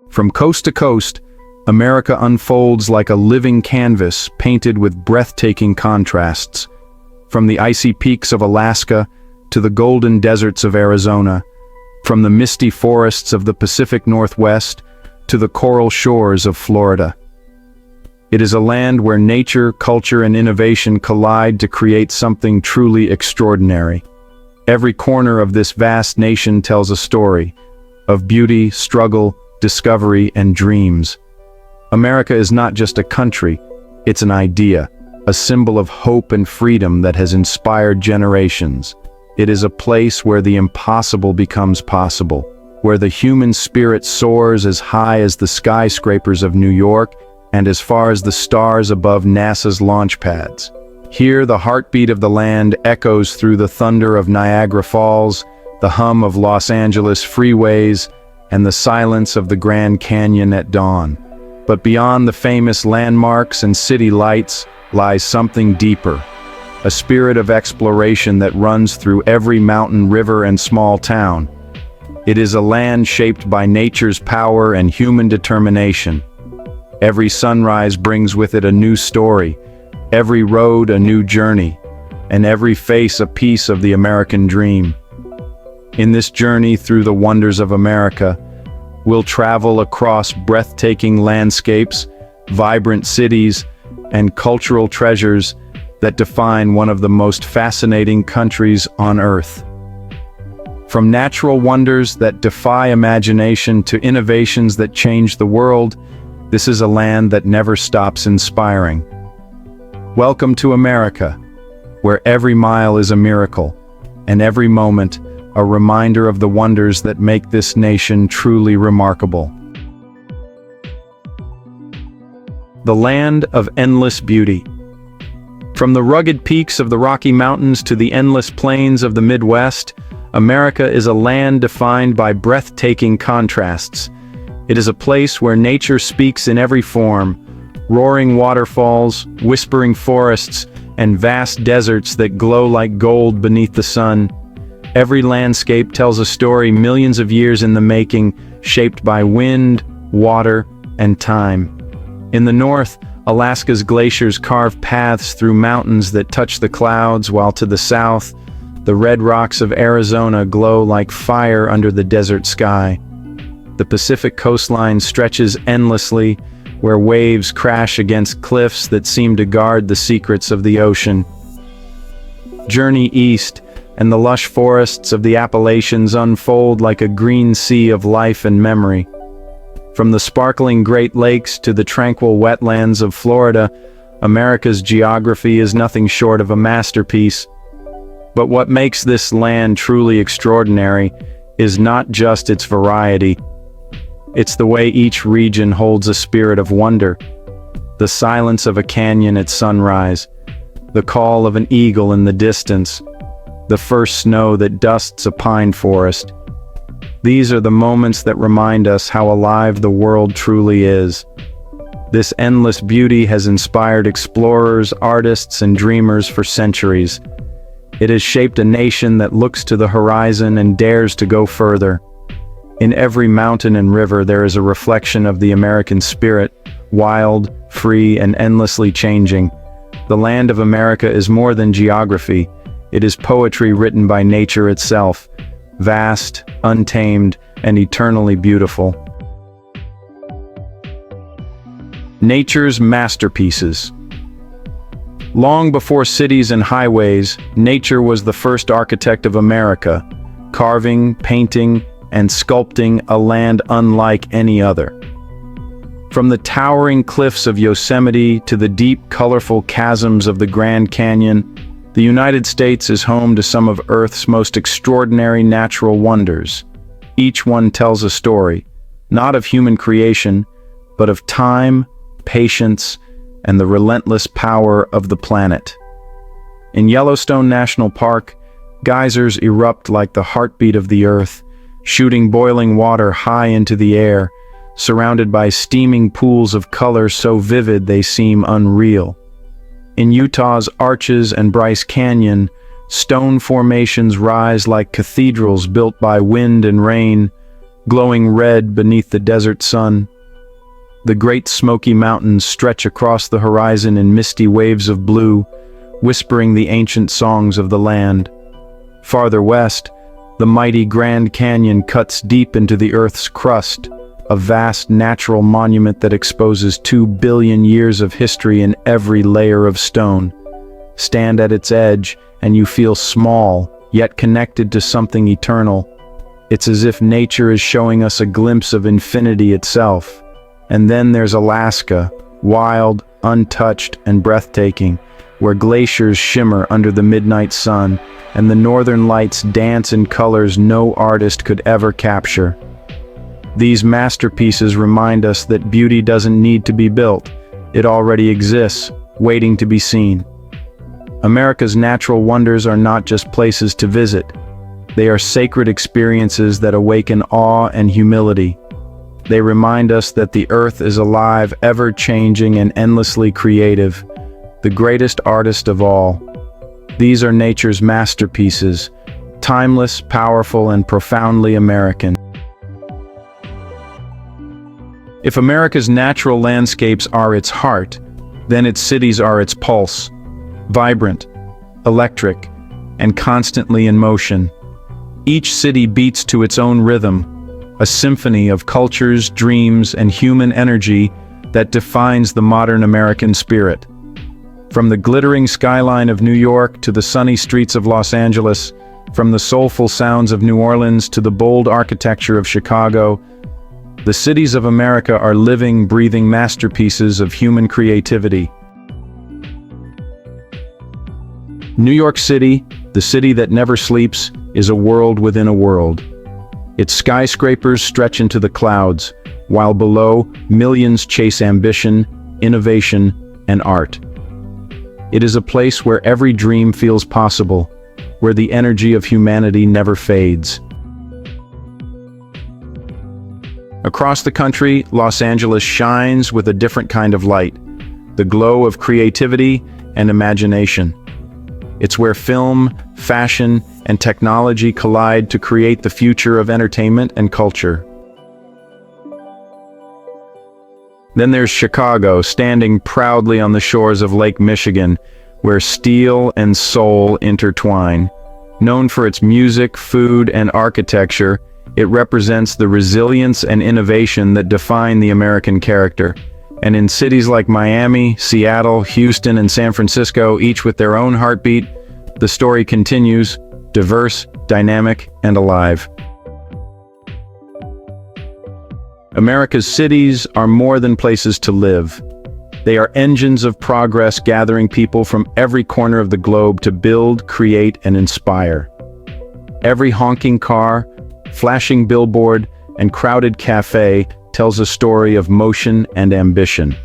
From coast to coast, America unfolds like a living canvas painted with breathtaking contrasts. From the icy peaks of Alaska to the golden deserts of Arizona, from the misty forests of the Pacific Northwest to the coral shores of Florida. It is a land where nature, culture, and innovation collide to create something truly extraordinary. Every corner of this vast nation tells a story of beauty, struggle, discovery, and dreams. America is not just a country, it's an idea, a symbol of hope and freedom that has inspired generations. It is a place where the impossible becomes possible, where the human spirit soars as high as the skyscrapers of New York and as far as the stars above NASA's launch pads. Here, the heartbeat of the land echoes through the thunder of Niagara Falls, the hum of Los Angeles freeways, and the silence of the Grand Canyon at dawn. But beyond the famous landmarks and city lights lies something deeper, a spirit of exploration that runs through every mountain, river, and small town. It is a land shaped by nature's power and human determination. Every sunrise brings with it a new story, every road a new journey, and every face a piece of the American dream. In this journey through the wonders of America, we'll travel across breathtaking landscapes, vibrant cities, and cultural treasures that define one of the most fascinating countries on Earth. From natural wonders that defy imagination to innovations that change the world, this is a land that never stops inspiring. Welcome to America, where every mile is a miracle, and every moment a reminder of the wonders that make this nation truly remarkable. The land of endless beauty. From the rugged peaks of the Rocky Mountains to the endless plains of the Midwest, America is a land defined by breathtaking contrasts. It is a place where nature speaks in every form, roaring waterfalls, whispering forests, and vast deserts that glow like gold beneath the sun. Every landscape tells a story millions of years in the making, shaped by wind, water, and time. In the north, Alaska's glaciers carve paths through mountains that touch the clouds, while to the south, the red rocks of Arizona glow like fire under the desert sky. The Pacific coastline stretches endlessly, where waves crash against cliffs that seem to guard the secrets of the ocean. Journey east, and the lush forests of the Appalachians unfold like a green sea of life and memory. From the sparkling Great Lakes to the tranquil wetlands of Florida, America's geography is nothing short of a masterpiece. But what makes this land truly extraordinary is not just its variety. It's the way each region holds a spirit of wonder. The silence of a canyon at sunrise, the call of an eagle in the distance, the first snow that dusts a pine forest. These are the moments that remind us how alive the world truly is. This endless beauty has inspired explorers, artists, and dreamers for centuries. It has shaped a nation that looks to the horizon and dares to go further. In every mountain and river there is a reflection of the American spirit, wild, free, and endlessly changing. The land of America is more than geography. It is poetry written by nature itself, vast, untamed, and eternally beautiful. Nature's masterpieces. Long before cities and highways, nature was the first architect of America, carving, painting, and sculpting a land unlike any other. From the towering cliffs of Yosemite to the deep, colorful chasms of the Grand Canyon, the United States is home to some of Earth's most extraordinary natural wonders. Each one tells a story, not of human creation, but of time, patience, and the relentless power of the planet. In Yellowstone National Park, geysers erupt like the heartbeat of the earth, shooting boiling water high into the air, surrounded by steaming pools of color so vivid they seem unreal. In Utah's Arches and Bryce Canyon, stone formations rise like cathedrals built by wind and rain, glowing red beneath the desert sun. The Great Smoky Mountains stretch across the horizon in misty waves of blue, whispering the ancient songs of the land. Farther west, the mighty Grand Canyon cuts deep into the Earth's crust, a vast natural monument that exposes 2 billion years of history in every layer of stone. Stand at its edge, and you feel small, yet connected to something eternal. It's as if nature is showing us a glimpse of infinity itself. And then there's Alaska, wild, untouched, and breathtaking, where glaciers shimmer under the midnight sun, and the northern lights dance in colors no artist could ever capture. These masterpieces remind us that beauty doesn't need to be built. It already exists, waiting to be seen. America's natural wonders are not just places to visit. They are sacred experiences that awaken awe and humility. They remind us that the earth is alive, ever-changing, and endlessly creative, the greatest artist of all. These are nature's masterpieces, timeless, powerful, and profoundly American. If America's natural landscapes are its heart, then its cities are its pulse, vibrant, electric, and constantly in motion. Each city beats to its own rhythm, a symphony of cultures, dreams, and human energy that defines the modern American spirit. From the glittering skyline of New York to the sunny streets of Los Angeles, from the soulful sounds of New Orleans to the bold architecture of Chicago, the cities of America are living, breathing masterpieces of human creativity. New York City, the city that never sleeps, is a world within a world. Its skyscrapers stretch into the clouds, while below, millions chase ambition, innovation, and art. It is a place where every dream feels possible, where the energy of humanity never fades. Across the country, Los Angeles shines with a different kind of light, the glow of creativity and imagination. It's where film, fashion, and technology collide to create the future of entertainment and culture. Then there's Chicago, standing proudly on the shores of Lake Michigan, where steel and soul intertwine. Known for its music, food, and architecture, it represents the resilience and innovation that define the American character. And in cities like Miami, Seattle, Houston, and San Francisco, each with their own heartbeat, the story continues, diverse, dynamic, and alive. America's cities are more than places to live. They are engines of progress, gathering people from every corner of the globe to build, create, and inspire. Every honking car, flashing billboard, and crowded cafe tells a story of motion and ambition.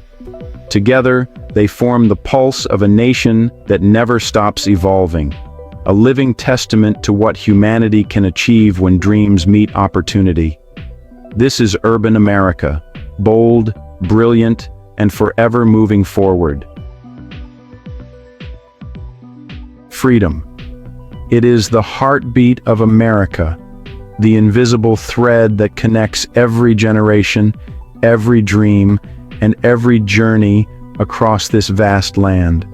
Together, they form the pulse of a nation that never stops evolving, a living testament to what humanity can achieve when dreams meet opportunity. This is urban America, bold, brilliant, and forever moving forward. Freedom. It is the heartbeat of America, the invisible thread that connects every generation, every dream, and every journey across this vast land.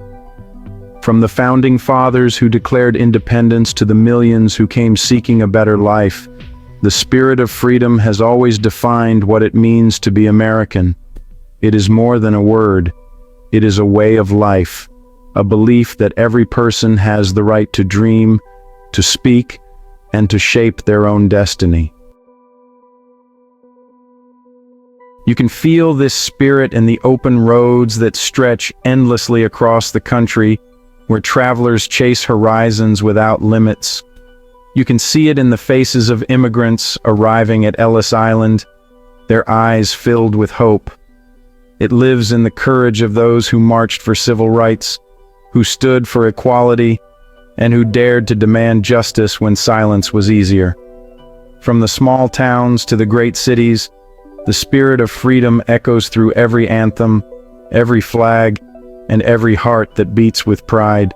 From the founding fathers who declared independence to the millions who came seeking a better life, the spirit of freedom has always defined what it means to be American. It is more than a word. It is a way of life, a belief that every person has the right to dream, to speak, and to shape their own destiny. You can feel this spirit in the open roads that stretch endlessly across the country, where travelers chase horizons without limits. You can see it in the faces of immigrants arriving at Ellis Island, their eyes filled with hope. It lives in the courage of those who marched for civil rights, who stood for equality, and who dared to demand justice when silence was easier. From the small towns to the great cities, the spirit of freedom echoes through every anthem, every flag, and every heart that beats with pride.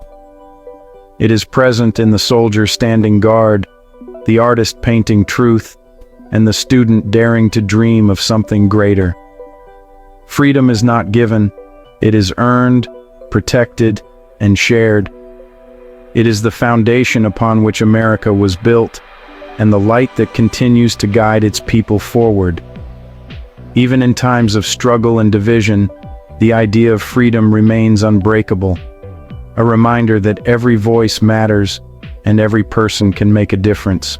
It is present in the soldier standing guard, the artist painting truth, and the student daring to dream of something greater. Freedom is not given, it is earned, protected, and shared. It is the foundation upon which America was built, and the light that continues to guide its people forward. Even in times of struggle and division, the idea of freedom remains unbreakable, a reminder that every voice matters and every person can make a difference.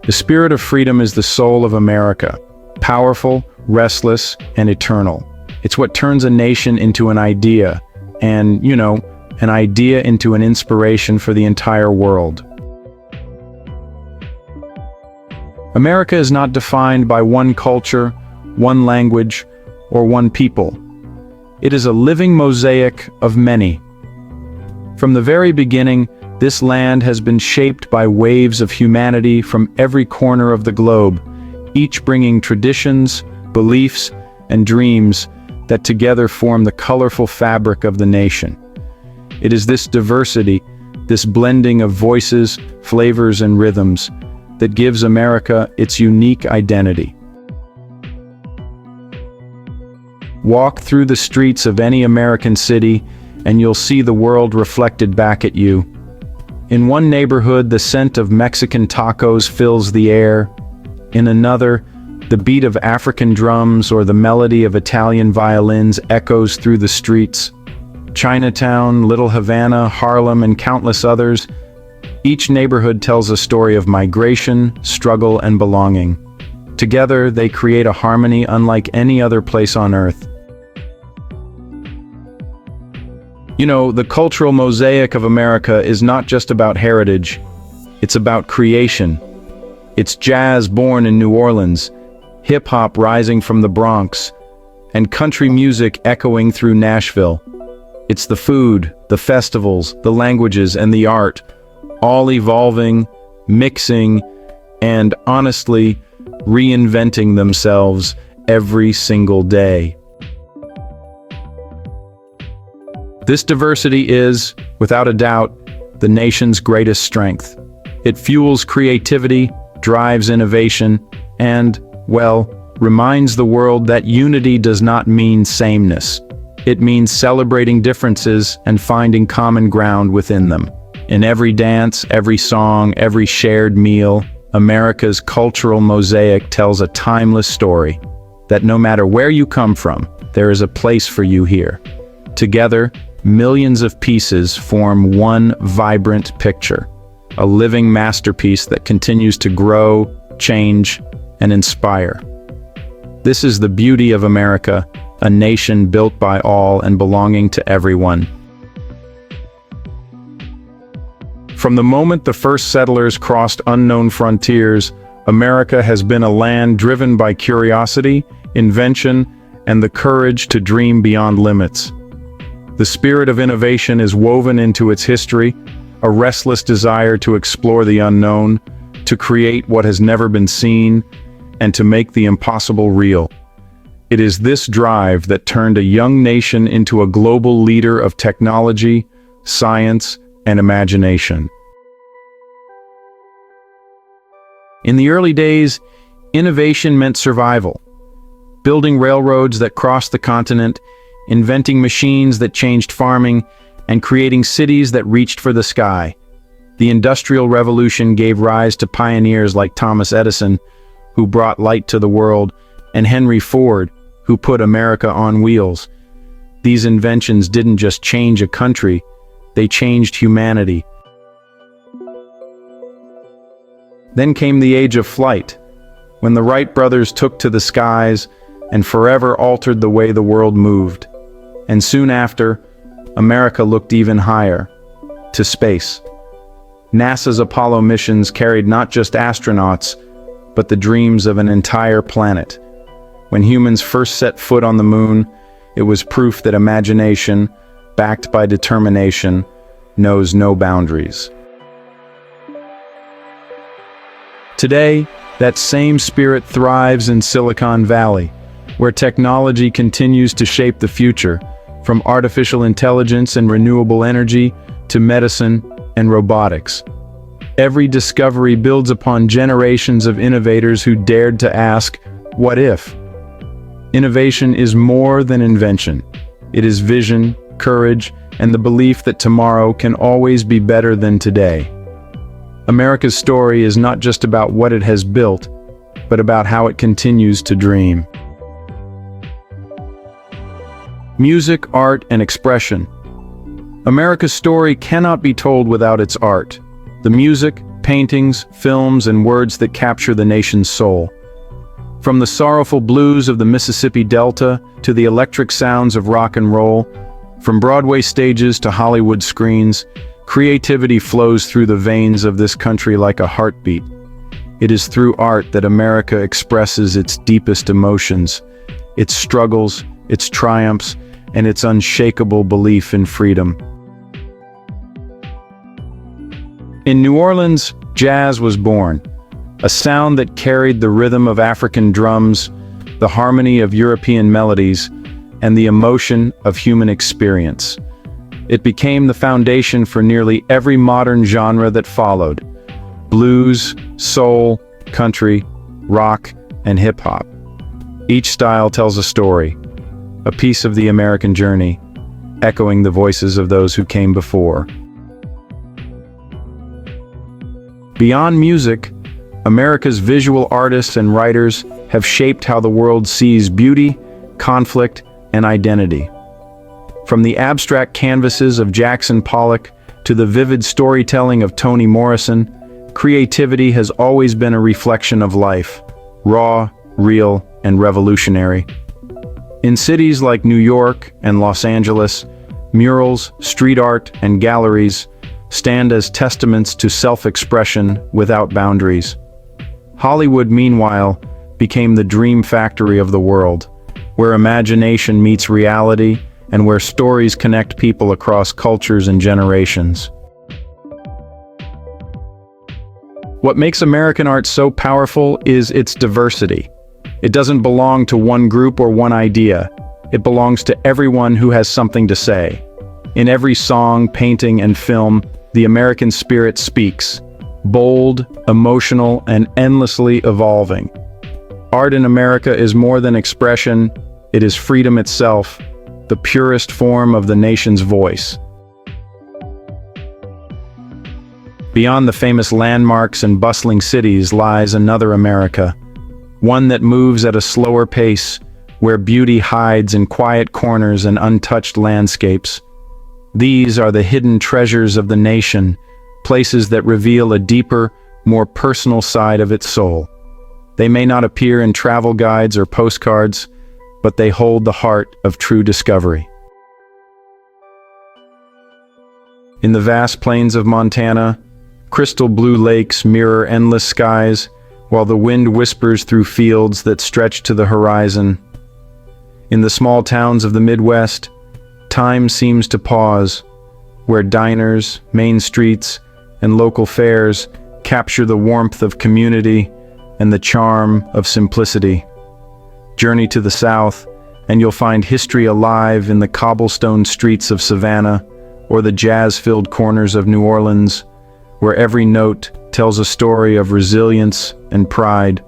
The spirit of freedom is the soul of America, powerful, restless, and eternal. It's what turns a nation into an idea, and, an idea into an inspiration for the entire world. America is not defined by one culture, one language, or one people. It is a living mosaic of many. From the very beginning, this land has been shaped by waves of humanity from every corner of the globe, each bringing traditions, beliefs, and dreams that together form the colorful fabric of the nation. It is this diversity, this blending of voices, flavors, and rhythms, that gives America its unique identity. Walk through the streets of any American city, and you'll see the world reflected back at you. In one neighborhood, the scent of Mexican tacos fills the air. In another, the beat of African drums or the melody of Italian violins echoes through the streets. Chinatown, Little Havana, Harlem, and countless others, each neighborhood tells a story of migration, struggle, and belonging. Together, they create a harmony unlike any other place on earth. The cultural mosaic of America is not just about heritage, it's about creation. It's jazz born in New Orleans, hip-hop rising from the Bronx, and country music echoing through Nashville. It's the food, the festivals, the languages, and the art, all evolving, mixing, and honestly, reinventing themselves every single day. This diversity is, without a doubt, the nation's greatest strength. It fuels creativity, drives innovation, and, reminds the world that unity does not mean sameness. It means celebrating differences and finding common ground within them. In every dance, every song, every shared meal, America's cultural mosaic tells a timeless story that no matter where you come from, there is a place for you here. Together, millions of pieces form one vibrant picture, a living masterpiece that continues to grow, change, and inspire. This is the beauty of America, a nation built by all and belonging to everyone. From the moment the first settlers crossed unknown frontiers, America has been a land driven by curiosity, invention, and the courage to dream beyond limits. The spirit of innovation is woven into its history, a restless desire to explore the unknown, to create what has never been seen, and to make the impossible real. It is this drive that turned a young nation into a global leader of technology, science, and imagination. In the early days, innovation meant survival. Building railroads that crossed the continent, inventing machines that changed farming, and creating cities that reached for the sky. The Industrial Revolution gave rise to pioneers like Thomas Edison, who brought light to the world, and Henry Ford, who put America on wheels. These inventions didn't just change a country, they changed humanity. Then came the age of flight, when the Wright brothers took to the skies and forever altered the way the world moved. And soon after, America looked even higher, to space. NASA's Apollo missions carried not just astronauts, but the dreams of an entire planet. When humans first set foot on the moon, it was proof that imagination, backed by determination, knows no boundaries. Today, that same spirit thrives in Silicon Valley, where technology continues to shape the future, from artificial intelligence and renewable energy to medicine and robotics. Every discovery builds upon generations of innovators who dared to ask, what if? Innovation is more than invention. It is vision, courage, and the belief that tomorrow can always be better than today. America's story is not just about what it has built, but about how it continues to dream. Music, art, and expression. America's story cannot be told without its art. The music, paintings, films, and words that capture the nation's soul. From the sorrowful blues of the Mississippi Delta to the electric sounds of rock and roll, from Broadway stages to Hollywood screens, creativity flows through the veins of this country like a heartbeat. It is through art that America expresses its deepest emotions, its struggles, its triumphs, and its unshakable belief in freedom. In New Orleans, jazz was born, a sound that carried the rhythm of African drums, the harmony of European melodies, and the emotion of human experience. It became the foundation for nearly every modern genre that followed: blues, soul, country, rock, and hip-hop. Each style tells a story, a piece of the American journey, echoing the voices of those who came before. Beyond music, America's visual artists and writers have shaped how the world sees beauty, conflict, and identity. From the abstract canvases of Jackson Pollock to the vivid storytelling of Toni Morrison, creativity has always been a reflection of life, raw, real, and revolutionary. In cities like New York and Los Angeles, murals, street art, and galleries stand as testaments to self-expression without boundaries. Hollywood, meanwhile, became the dream factory of the world, where imagination meets reality and where stories connect people across cultures and generations. What makes American art so powerful is its diversity. It doesn't belong to one group or one idea. It belongs to everyone who has something to say. In every song, painting, and film, the American spirit speaks, bold, emotional, and endlessly evolving. Art in America is more than expression, it is freedom itself, the purest form of the nation's voice. Beyond the famous landmarks and bustling cities lies another America, one that moves at a slower pace, where beauty hides in quiet corners and untouched landscapes. These are the hidden treasures of the nation, places that reveal a deeper, more personal side of its soul. They may not appear in travel guides or postcards, but they hold the heart of true discovery. In the vast plains of Montana, crystal blue lakes mirror endless skies, while the wind whispers through fields that stretch to the horizon. In the small towns of the Midwest, time seems to pause, where diners, main streets, and local fairs capture the warmth of community and the charm of simplicity. Journey to the south, and you'll find history alive in the cobblestone streets of Savannah or the jazz-filled corners of New Orleans, where every note tells a story of resilience and pride.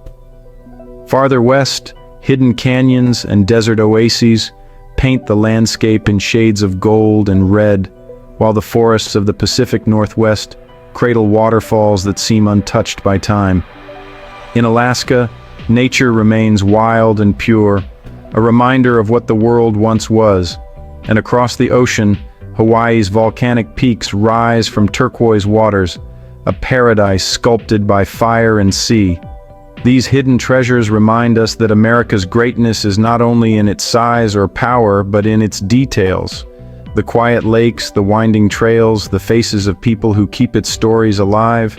Farther west, hidden canyons and desert oases paint the landscape in shades of gold and red, while the forests of the Pacific Northwest cradle waterfalls that seem untouched by time. In Alaska, nature remains wild and pure, a reminder of what the world once was, and across the ocean, Hawaii's volcanic peaks rise from turquoise waters, a paradise sculpted by fire and sea. These hidden treasures remind us that America's greatness is not only in its size or power, but in its details. The quiet lakes, the winding trails, the faces of people who keep its stories alive.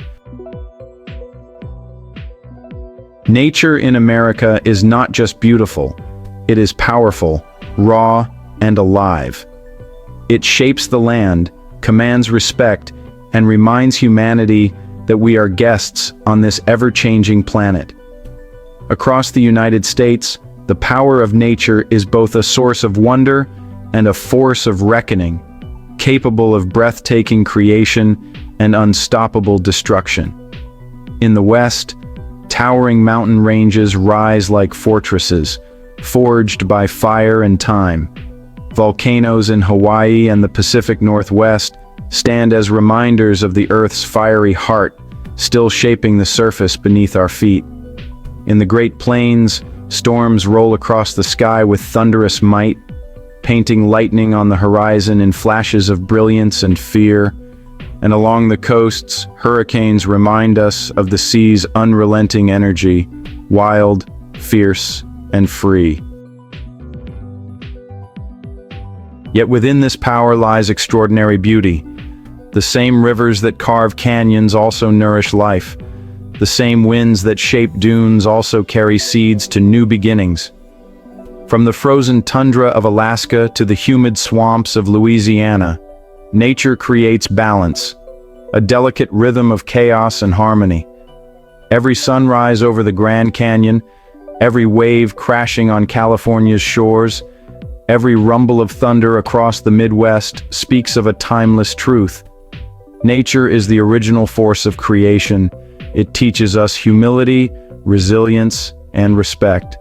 Nature in America is not just beautiful, it is powerful, raw, and alive. It shapes the land, commands respect, and reminds humanity that we are guests on this ever-changing planet. Across the United States, the power of nature is both a source of wonder and a force of reckoning, capable of breathtaking creation and unstoppable destruction. In the west, towering mountain ranges rise like fortresses, forged by fire and time. Volcanoes in Hawaii and the Pacific Northwest stand as reminders of the Earth's fiery heart, still shaping the surface beneath our feet. In the Great Plains, storms roll across the sky with thunderous might, painting lightning on the horizon in flashes of brilliance and fear. And along the coasts, hurricanes remind us of the sea's unrelenting energy, wild, fierce, and free. Yet within this power lies extraordinary beauty. The same rivers that carve canyons also nourish life. The same winds that shape dunes also carry seeds to new beginnings. From the frozen tundra of Alaska to the humid swamps of Louisiana, nature creates balance, a delicate rhythm of chaos and harmony. Every sunrise over the Grand Canyon, every wave crashing on California's shores, every rumble of thunder across the Midwest speaks of a timeless truth. Nature is the original force of creation. It teaches us humility, resilience, and respect.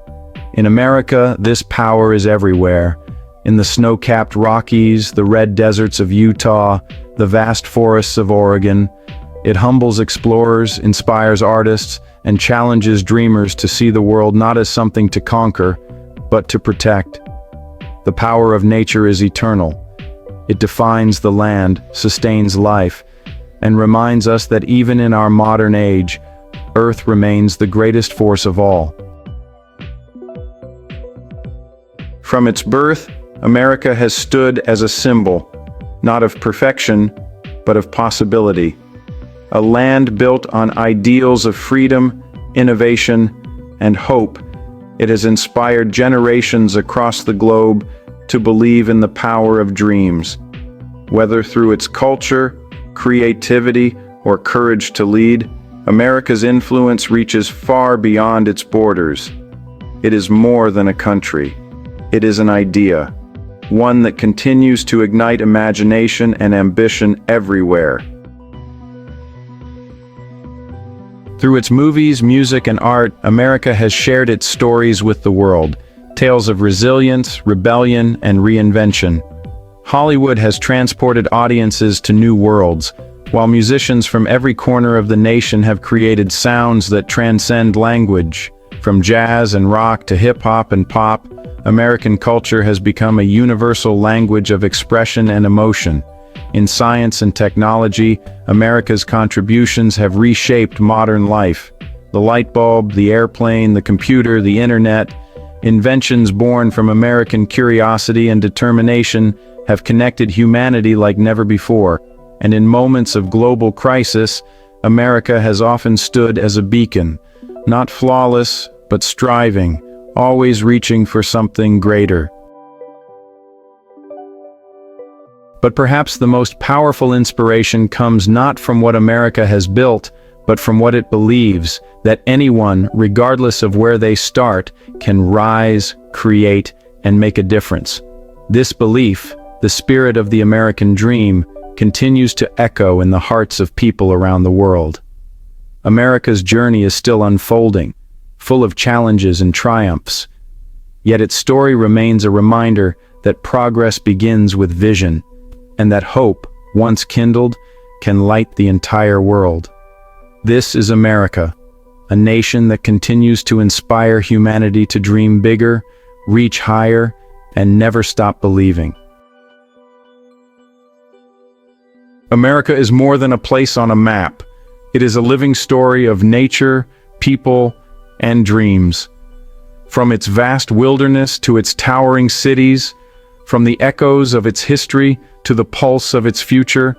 In America, this power is everywhere. In the snow-capped Rockies, the red deserts of Utah, the vast forests of Oregon, it humbles explorers, inspires artists, and challenges dreamers to see the world not as something to conquer, but to protect. The power of nature is eternal. It defines the land, sustains life, and reminds us that even in our modern age, Earth remains the greatest force of all. From its birth, America has stood as a symbol, not of perfection, but of possibility. A land built on ideals of freedom, innovation, and hope. It has inspired generations across the globe to believe in the power of dreams. Whether through its culture, creativity, or courage to lead, America's influence reaches far beyond its borders. It is more than a country. It is an idea, one that continues to ignite imagination and ambition everywhere. Through its movies, music, and art, America has shared its stories with the world, tales of resilience, rebellion, and reinvention. Hollywood has transported audiences to new worlds, while musicians from every corner of the nation have created sounds that transcend language. From jazz and rock to hip-hop and pop, American culture has become a universal language of expression and emotion. In science and technology, America's contributions have reshaped modern life. The light bulb, the airplane, the computer, the internet, inventions born from American curiosity and determination have connected humanity like never before. And in moments of global crisis, America has often stood as a beacon, not flawless, but striving, always reaching for something greater. But perhaps the most powerful inspiration comes not from what America has built, but from what it believes, that anyone, regardless of where they start, can rise, create, and make a difference. This belief, the spirit of the American dream, continues to echo in the hearts of people around the world. America's journey is still unfolding, full of challenges and triumphs. Yet its story remains a reminder that progress begins with vision, and that hope, once kindled, can light the entire world. This is America, a nation that continues to inspire humanity to dream bigger, reach higher, and never stop believing. America is more than a place on a map. It is a living story of nature, people, and dreams. From its vast wilderness to its towering cities, from the echoes of its history to the pulse of its future,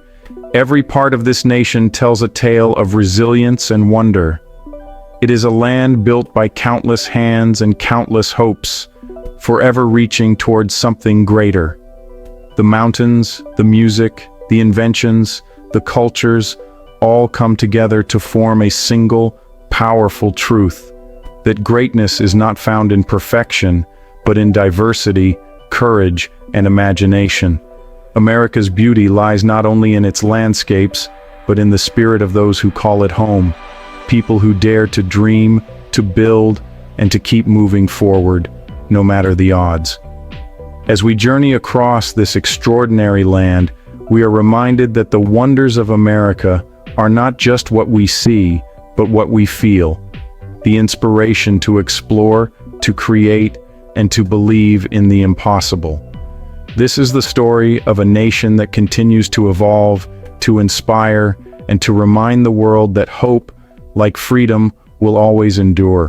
every part of this nation tells a tale of resilience and wonder. It is a land built by countless hands and countless hopes, forever reaching towards something greater. The mountains, the music, the inventions, the cultures, all come together to form a single, powerful truth, that greatness is not found in perfection, but in diversity, courage, and imagination. America's beauty lies not only in its landscapes, but in the spirit of those who call it home, people who dare to dream, to build, and to keep moving forward, no matter the odds. As we journey across this extraordinary land, we are reminded that the wonders of America are not just what we see, but what we feel. The inspiration to explore, to create, and to believe in the impossible. This is the story of a nation that continues to evolve, to inspire, and to remind the world that hope, like freedom, will always endure.